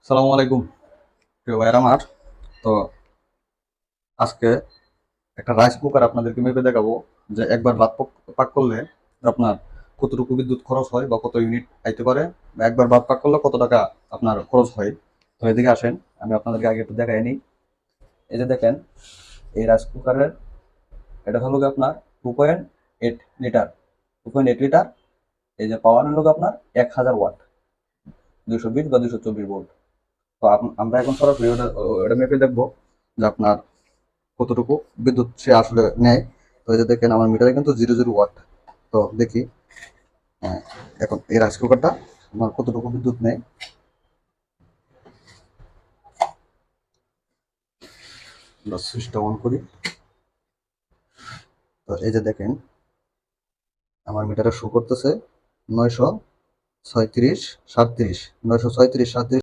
সালামু আলাইকুম প্রিয় ভাইয়ের আমার। তো আজকে একটা রাইস কুকার আপনাদেরকে মেপে দেখাবো যে একবার ভাত পাক করলে আপনার কতটুকু বিদ্যুৎ খরচ হয় বা কত ইউনিট আইতে পারে, বা একবার ভাত পাক করলে কত টাকা আপনার খরচ হয়। তো এদিকে আসেন, আমি আপনাদেরকে আগে একটু দেখাই নিই। এই যে দেখেন, এই রাইস কুকারের এটা হলো গিয়ে আপনার 2.8 লিটার, 2.8 লিটার। এই যে পাওয়ার হলো গিয়ে আপনার 1000 ওয়াট, 220 বা 224 ভোল্ট। তো আমরা এখন সরাসরি ওটা মেপে দেখবো যে আপনার কতটুকু বিদ্যুৎ সে আসলে নেয়। তো এই যে দেখেন, আমার মিটারে কিন্তু 00 ওয়াট। তো দেখি আহ, এখন এই রাইস কুকারটা আমার কতটুকু বিদ্যুৎ নেয়। আমরা সুইচটা অন করি। তো এই যে দেখেন, আমার মিটারে শো করতেছে 937, 37, 937, 37।